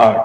8।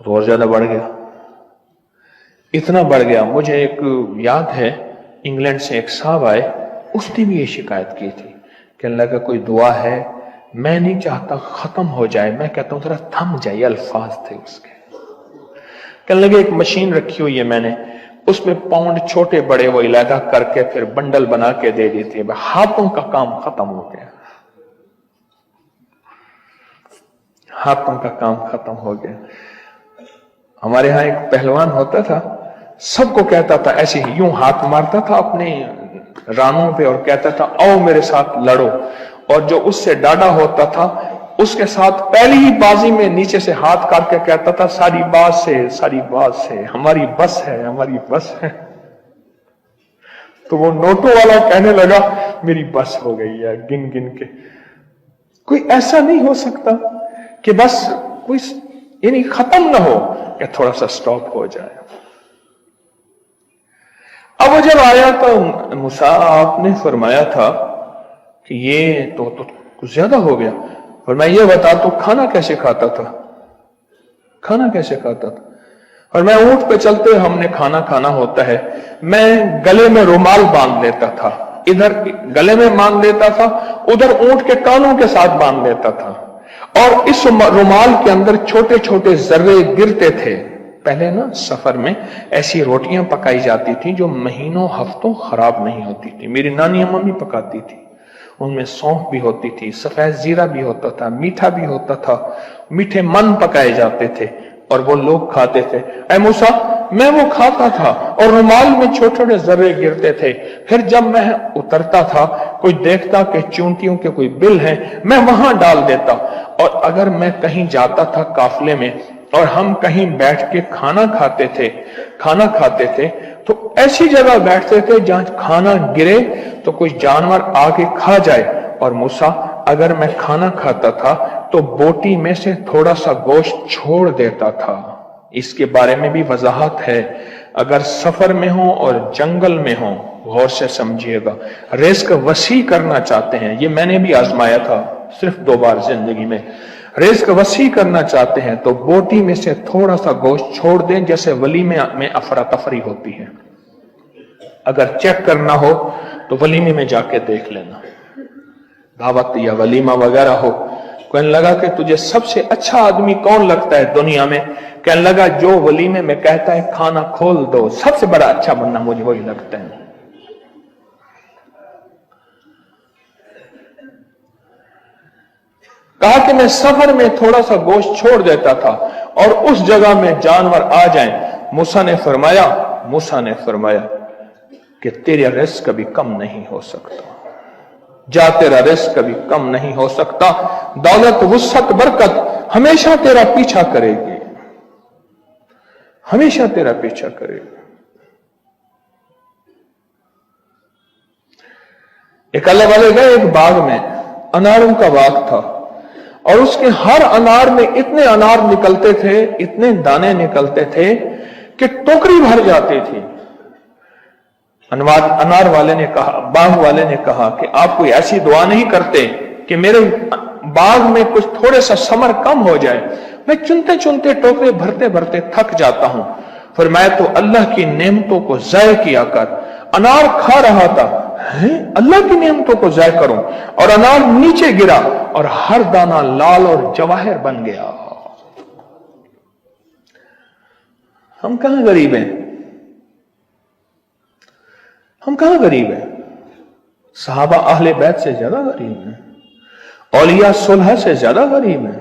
تو اور زیادہ بڑھ گیا، اتنا بڑھ گیا. مجھے ایک یاد ہے انگلینڈ سے ایک صاحب آئے، اس نے بھی یہ شکایت کی تھی کہ اللہ کا کوئی دعا ہے، میں نہیں چاہتا ختم ہو جائے. میں کہتا ہوں ذرا تھم جائے، الفاظ تھے اس کے. کہنے لگے ایک مشین رکھی ہوئی ہے میں نے، اس میں پاؤنڈ چھوٹے بڑے وہ علیحدہ کر کے پھر بنڈل بنا کے دے دیتی ہے، ہاتھوں کا کام ختم ہو گیا، ہاتھوں کا کام ختم ہو گیا. ہمارے ہاں ایک پہلوان ہوتا تھا، سب کو کہتا تھا ایسے ہی، یوں ہاتھ مارتا تھا اپنے رانوں پہ اور کہتا تھا آؤ میرے ساتھ لڑو، اور جو اس سے ڈاڈا ہوتا تھا اس کے ساتھ پہلی ہی بازی میں نیچے سے ہاتھ کاٹ کے کہتا تھا ساری بات سے ہماری بس ہے، ہماری بس ہے. تو وہ نوٹوں والا کہنے لگا میری بس ہو گئی ہے گن گن کے. کوئی ایسا نہیں ہو سکتا کہ بس کوئی یعنی ختم نہ ہو، کہ تھوڑا سا سٹاپ ہو جائے. اب وہ جب آیا تو موسیٰ آپ نے فرمایا تھا کہ یہ تو کچھ زیادہ ہو گیا. فرمایا یہ بتا تو کھانا کیسے کھاتا تھا، کھانا کیسے کھاتا تھا؟ اور میں اونٹ پہ چلتے ہم نے کھانا کھانا ہوتا ہے، میں گلے میں رومال باندھ لیتا تھا، ادھر گلے میں باندھ لیتا تھا، ادھر اونٹ کے کانوں کے ساتھ باندھ لیتا تھا، اور اس رومال کے اندر چھوٹے چھوٹے ذرے گرتے تھے. پہلے نا سفر میں ایسی روٹیاں پکائی جاتی تھی جو مہینوں ہفتوں خراب نہیں ہوتی تھی. میری نانی اماں بھی پکاتی تھی، ان میں سونف بھی ہوتی تھی، سفید زیرہ بھی ہوتا تھا، میٹھا بھی ہوتا تھا، میٹھے من پکائے جاتے تھے اور وہ لوگ کھاتے تھے. اے موسیٰ میں وہ کھاتا تھا اور رومال میں چھوٹے چھوٹے ذرے گرتے تھے. پھر جب میں اترتا تھا کوئی دیکھتا کہ چونٹیوں کے کوئی بل ہیں، میں وہاں ڈال دیتا. اور اگر میں کہیں جاتا تھا قافلے میں اور ہم کہیں بیٹھ کے کھانا کھاتے تھے تو ایسی جگہ بیٹھتے تھے جہاں کھانا گرے تو کوئی جانور آگے کھا جائے. اور موسیٰ اگر میں کھانا کھاتا تھا تو بوٹی میں سے تھوڑا سا گوشت چھوڑ دیتا تھا. اس کے بارے میں بھی وضاحت ہے. اگر سفر میں ہوں اور جنگل میں ہوں، غور سے سمجھیے گا، رزق وسیع کرنا چاہتے ہیں، یہ میں نے بھی آزمایا تھا صرف 2 بار زندگی میں. رزق وسیع کرنا چاہتے ہیں تو بوٹی میں سے تھوڑا سا گوشت چھوڑ دیں، جیسے ولیمے میں افراتفری ہوتی ہے. اگر چیک کرنا ہو تو ولیمے میں جا کے دیکھ لینا، دعوت یا ولیمہ وغیرہ ہو. کہنے لگا کہ تجھے سب سے اچھا آدمی کون لگتا ہے دنیا میں؟ کہنے لگا جو ولیمے میں کہتا ہے کھانا کھول دو، سب سے بڑا اچھا بندہ مجھے وہی لگتا ہے. کہا کہ میں سفر میں تھوڑا سا گوشت چھوڑ دیتا تھا اور اس جگہ میں جانور آ جائیں. موسیٰ نے فرمایا کہ تیرا رزق کبھی کم نہیں ہو سکتا، جا تیرا رزق کبھی کم نہیں ہو سکتا. دولت، وسعت، برکت ہمیشہ تیرا پیچھا کرے گی، ہمیشہ تیرا پیچھا کرے گی. ایک اللہ والے گئے ایک باغ میں، اناروں کا باغ تھا، اور اس کے ہر انار میں اتنے انار نکلتے تھے، اتنے دانے نکلتے تھے کہ ٹوکری بھر جاتی تھی. انار والے نے کہا، باغ والے نے کہا کہ آپ کوئی ایسی دعا نہیں کرتے کہ میرے باغ میں کچھ تھوڑے سا ثمر کم ہو جائے؟ میں چنتے چنتے ٹوکرے بھرتے بھرتے تھک جاتا ہوں. فرمایا تو اللہ کی نعمتوں کو ضائع کیا کر. انار کھا رہا تھا، اللہ کی نعمتوں کو ضائع کروں، اور انار نیچے گرا اور ہر دانہ لال اور جواہر بن گیا. ہم کہاں غریب ہیں؟ ہم کہاں غریب ہیں؟ صحابہ اہل بیت سے زیادہ غریب ہیں، اولیاء صلح سے زیادہ غریب ہیں.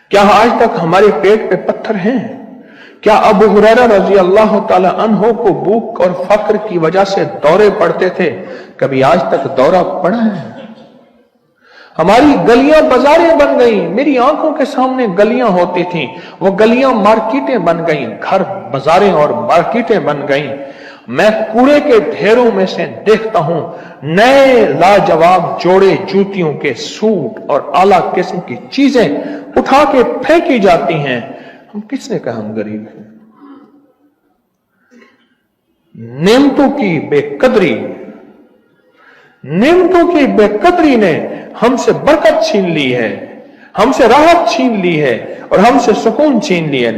کیا آج تک ہمارے پیٹ پہ پتھر ہیں؟ کیا ابو ہریرہ رضی اللہ تعالی عنہ کو بھوک اور فقر کی وجہ سے دورے پڑتے تھے؟ کبھی آج تک دورہ پڑا ہے؟ ہماری گلیاں بازاریں بن گئیں، میری آنکھوں کے سامنے گلیاں ہوتی تھیں، وہ گلیاں مارکیٹیں بن گئیں، گھر بازاریں اور مارکیٹیں بن گئیں. میں کوڑے کے ڈھیروں میں سے دیکھتا ہوں نئے لاجواب جوڑے جوتیوں کے، سوٹ اور اعلیٰ قسم کی چیزیں اٹھا کے پھینکی جاتی ہیں. ہم کس نے کہا ہم غریب ہیں؟ نعمتوں کی بے قدری نے ہم سے برکت چھین لی ہے، ہم سے راحت چھین لی ہے اور ہم سے سکون چھین لی ہے.